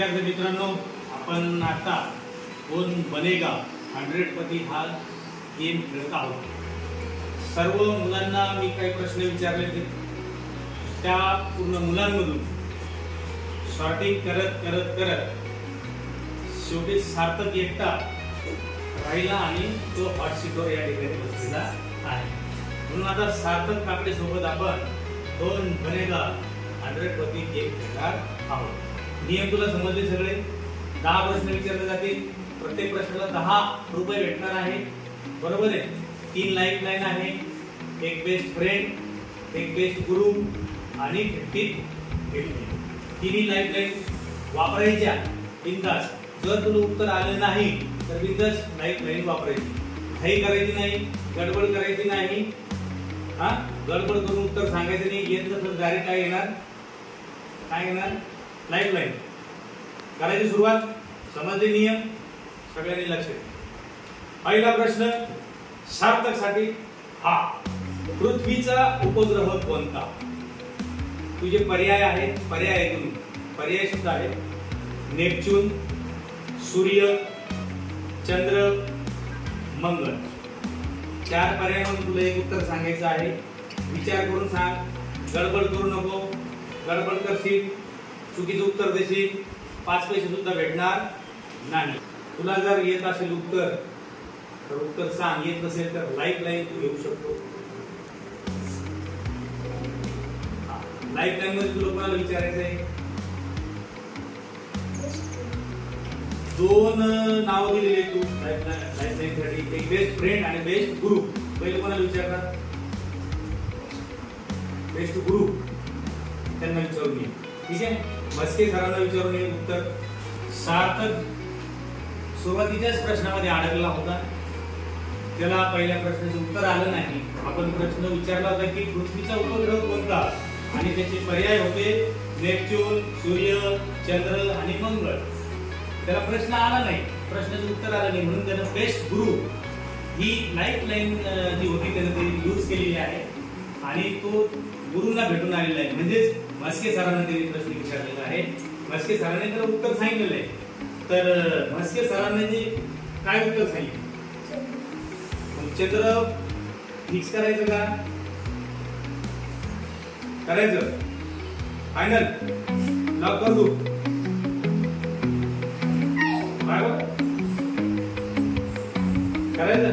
विद्यार्थी मित्रांनो, आपण आता कोण बनेगा 100 पती हा गेम खेळत आहोत. सर्व मुलांना मी काही प्रश्न विचारले होते. त्या पूर्ण मुलांमधून सॉर्टिंग करत करत करत शेवटी सार्थक एकटा राहिला आणि तो हॉट सीटवर या ठिकाणी बसलेला आहे. म्हणून आता सार्थक काकडे सोबत आपण कोण बनेगा 100 पती गेम खेळणार आहोत. नियम तुला समजले सगळे. 10 प्रश्न विचारले जातील. प्रत्येक प्रश्नाला 10 रुपये भेटणार आहे. बरोबर आहे. 3 लाईफ लाईन आहे, एक बेस्ट फ्रेंड, एक बेस्ट गुरु आणि 50 तिन्ही लाईफ लाईन वापरायच्या बिंदास. जर तुला उत्तर आलं नाही तर बिंदास लाईफ लाईन वापरायची. घाई करायची नाही, गडबड करायची नाही. गडबड करून उत्तर सांगायचं नाही. येत नसेल डायरेक्ट काय येणार लाईफ लाईन करायची सुरुवात. समजले नियम? सगळ्यांनी लक्ष द्या. पहिला प्रश्न सार्थकसाठी हा. पृथ्वीचा उपग्रह कोणता? तुझे पर्याय आहेत. पर्याय सुद्धा आहे. नेपच्यून, सूर्य, चंद्र, मंगळ. 4 पर्यायामधून तुला एक उत्तर सांगायचं आहे. विचार करून सांग. गडबड करू नको. गडबड करशील, चुकीचं उत्तर देशील, 5 पैसे सुद्धा भेटणार नाही. तुला जर येत असेल उत्तर तर उत्तर सांग. येत नसेल तर लाईफ लाईन तू घेऊ शकतो. लाईफ लाईन मध्ये तुला कोणाला विचारायचं आहे? 2 नाव दिलेले तू लाईफ लाईन साठी. एक बेस्ट फ्रेंड आणि बेस्ट गुरु. पहिले कोणाला विचारणार? बेस्ट गुरु त्यांना विचारून घे. ठीक आहे. मस्के सरांना विचारून घे उत्तर. सार्थक सुरुवातीच्याच प्रश्नामध्ये अडकला होता. त्याला पहिल्या प्रश्नाचे उत्तर आलं नाही. आपण प्रश्न विचारला होता की पृथ्वीचा उपग्रह कोणता आणि त्याचे पर्याय होते नेपच्यून, सूर्य, चंद्र आणि मंगळ. त्याला प्रश्न आला नाही, प्रश्नाचे उत्तर आलं नाही. म्हणून त्यानं बेस्ट गुरु ही लाईफ लाईन जी होती त्यानं ती यूज केलेली आहे आणि तो गुरुंना भेटून आलेला आहे. म्हणजेच मस्के सरांना त्यांनी प्रश्न विचारलेला आहे. मस्के सरांनी त्याला उत्तर सांगितलेलं आहे. तर मस्के सरांनी जे काय उत्तर सांगितलं? चंद्र फिक्स करायचं का? करायचं? फायनल लॉक कर दू. करायचं?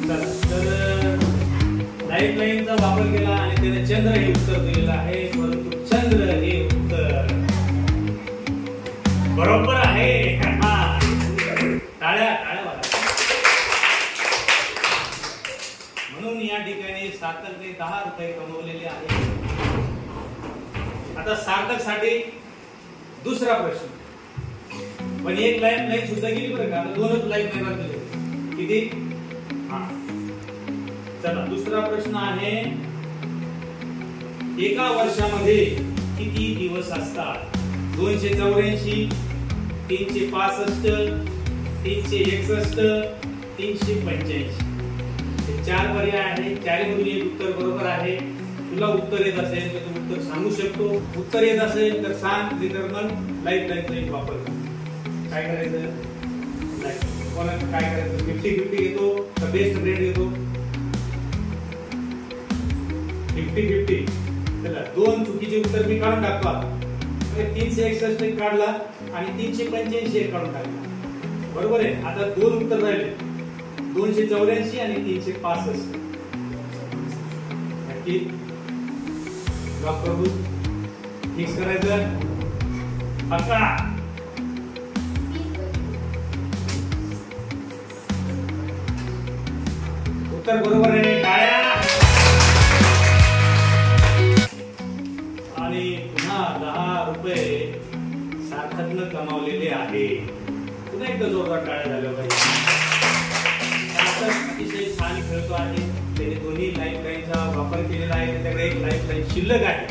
चला. तर लाईफ लाईनचा वापर केला आणि त्याने चंद्र हे उत्तर दिलेलं आहे. परंतु चंद्र हे उत्तर बरोबर आहे. टाळ्या वाला. म्हणून या ठिकाणी सार्थकने 10 रुपये कमवलेले आहेत. आता सार्थकसाठी दुसरा प्रश्न. पण एक लाईफ लाईन सुद्धा गेली बरं का. 2च लाईफ लाईन दिले. किती? चला. दुसरा प्रश्न आहे. एका वर्षामध्ये किती दिवस असतात? 284, 365, 361, 385. 4 पर्याय आहे. 4 मधून एक उत्तर बरोबर आहे. तुला उत्तर येत असेल तर तू उत्तर सांगू शकतो. उत्तर येत असेल तर सांग. जर मग लाईफ लाईन वापर. काय करायचं? कोणाला काय करायचं? 50-50 घेतो का बेस्ट फ्रेंड घेतो? 50-50. चला. 2 चुकीचे उत्तर मी काढून टाकतो. आता 361 काढला आणि 385 काढून टाकला. बरोबर आहे. आता 2 उत्तर राहिले. 284 आणि 365. नक्की लॉक करू. फिक्स करायचं. पक्का. उत्तर बरोबर आहे. टाळ्या. आणि पुन्हा 10 रुपये सार्थकनं कमावलेले आहे. पुन्हा एकदा जोरदार टाळ्या झाल्या पाहिजे. सार्थक अतिशय छान खेळतो आहे. त्याने दोन्ही लाईफ लाईनचा वापर केलेला आहे. त्याच्याकडे एक लाईफ लाईन शिल्लक आहे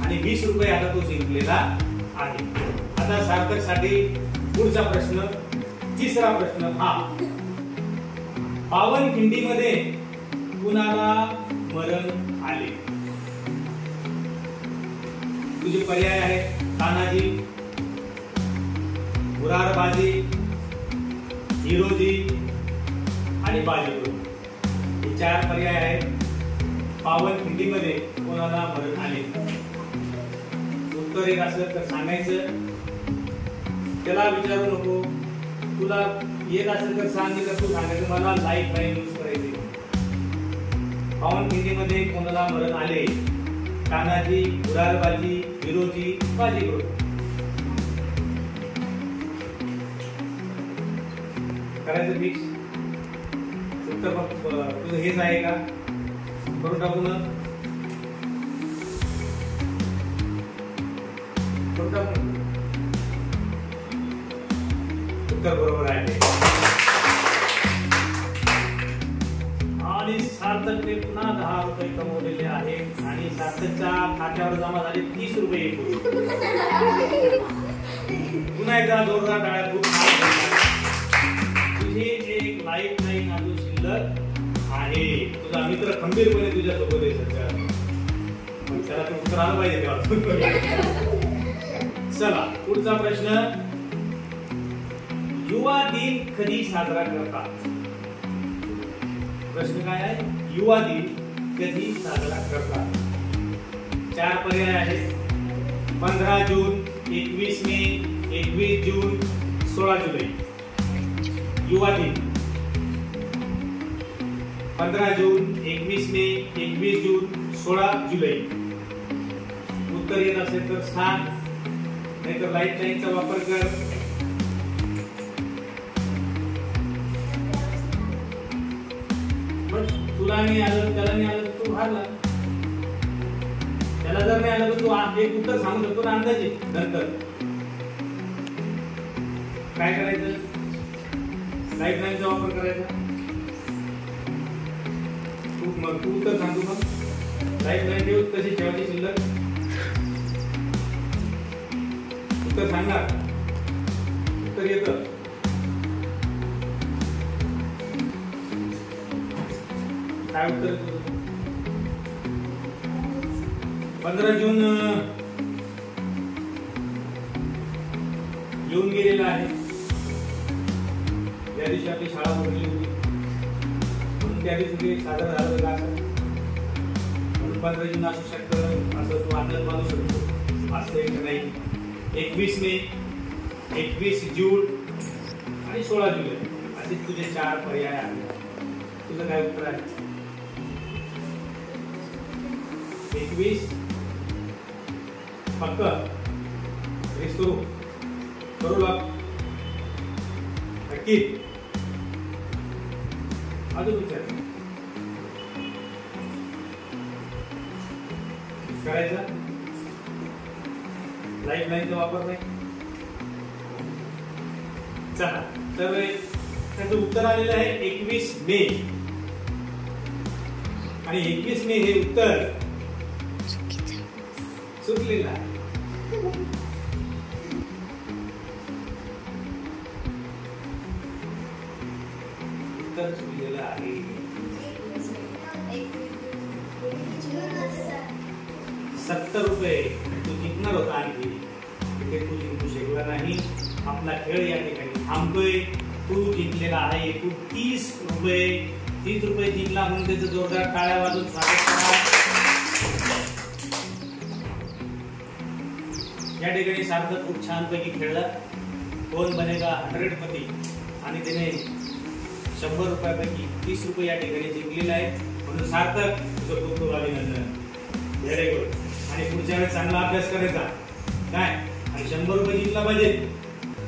आणि 20 रुपये आता तो जिंकलेला आहे. आता सार्थकसाठी पुढचा प्रश्न. तिसरा प्रश्न हा. पावनखिंडीमध्ये कुणाला मरण आले? तुझे पर्याय आहेत. मुरारबाजी, हिरोजी आणि बाजीप्रभू हे 4 पर्याय आहेत. पावनखिंडीमध्ये कोणाला मरण आले? उत्तर एक असलं तर सांगायचं, त्याला विचारू नको. तुला येत असेल तर सांग, तर तू सांगायचं मला लाईफ लाईन यूज करायची. पावनखिंडीमध्ये कोणाला मरण आले? तानाजी, मुरारबाजी, हिरोजी, बाजीप्रभू. करायचं फिक्स? उत्तर तुझं हेच आहे का? करून टाकू ना? करून टाकू. उत्तर बरोबर आहे. आणि सार्थकने पुन्हा 10 रुपये कमवलेले आहेत आणि सार्थकच्या खात्यावर जमा झाले 30 रुपये. पुन्हा एकदा जोरदार टाळ्या. तुझी एक लाईफ लाईन अजून शिल्लक आहे. तुझा मित्र खंबीरपणे तुझ्या सोबत आहे सध्या. त्याला ते उत्तर आलं पाहिजे तेव्हा. चला पुढचा प्रश्न. युवा दिन कधी साजरा करतात? प्रश्न काय आहे? युवा दिन कधी साजरा करतात? 4 पर्याय आहेत. 15 जून, 21 मे, 21 जून, 16 जुलै. युवा दिन 15 जून, 21 मे, 21 जून, 16 जुलै. उत्तर येत असेल तर सांग, नाहीतर लाईफ लाईनचा वापर कर. तुला नाही आलं, त्याला नाही आलं, तू हारला. त्याला जर नाही आलं तर तू एक उत्तर सांगू शकतो ना अंदाजे. नंतर काय करायचं? लाईफ लाईनचा वापर करायचा. तू उत्तर सांगतो मग. लाईफ लाईन ठेव, तशी ठेवायची शिल्लक. उत्तर सांगणार. उत्तर येतं. काय उत्तर? 15 जून येऊन गेलेला आहे. त्या दिवशी आपली शाळा भरली होती म्हणून त्या दिवशी साजरा झाला का म्हणून 15 जून असू शकतं असं तू अंदाज मानू शकतो. असं एक नाही. 21 मे, 21 जून आणि 16 जुलै असे तुझे 4 पर्याय आहेत. तुझं काय उत्तर आहे? 21 पक्का करू लाग नक्की. अजून विचार करायचा. लाईफ लाईनचा वापर नाही. चला तर त्याचं उत्तर आलेलं आहे 21 मे. आणि 21 मे हे उत्तर चुकलेलं आहे. उत्तर चुकलेलं आहे. 70 रुपये तू जिंकणार होता आणखी तिथे तू जिंकू शकला नाही. आपला खेळ या ठिकाणी थांबतोय. तू जिंकलेला आहे एकूण 30 रुपये. 30 रुपये जिंकला म्हणून त्याचं जोरदार टाळ्या वाजवून स्वागत करा. या ठिकाणी सार्थक खूप छानपैकी खेळला. कोण बनेगा 100 पती आणि त्याने 100 रुपयापैकी 30 रुपये या ठिकाणी जिंकलेला आहे. म्हणून सार्थक तुझं खूप खूप अभिनंदन. Very good. आणि पुढच्या वेळेस चांगला अभ्यास करायचा काय. आणि 100 रुपये जिंकला पाहिजे.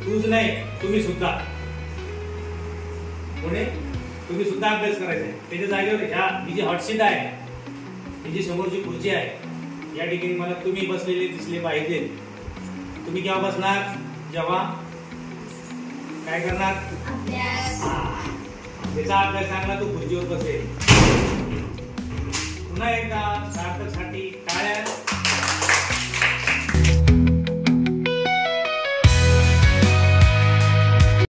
तूच नाही तुम्ही सुद्धा. पुढे तुम्ही सुद्धा अभ्यास करायचा. त्याच्या जागेवर ह्या ही जी हॉटसीट आहे, ही जी समोरची खुर्ची आहे, या ठिकाणी मला तुम्ही बसलेले दिसले पाहिजे. तुम्ही केव्हा बसणार? जेव्हा काय करणार? त्याचा अभ्यास चांगला तो खुर्चीवर बसेल. पुन्हा एकदा सार्थकसाठी टाळ्या.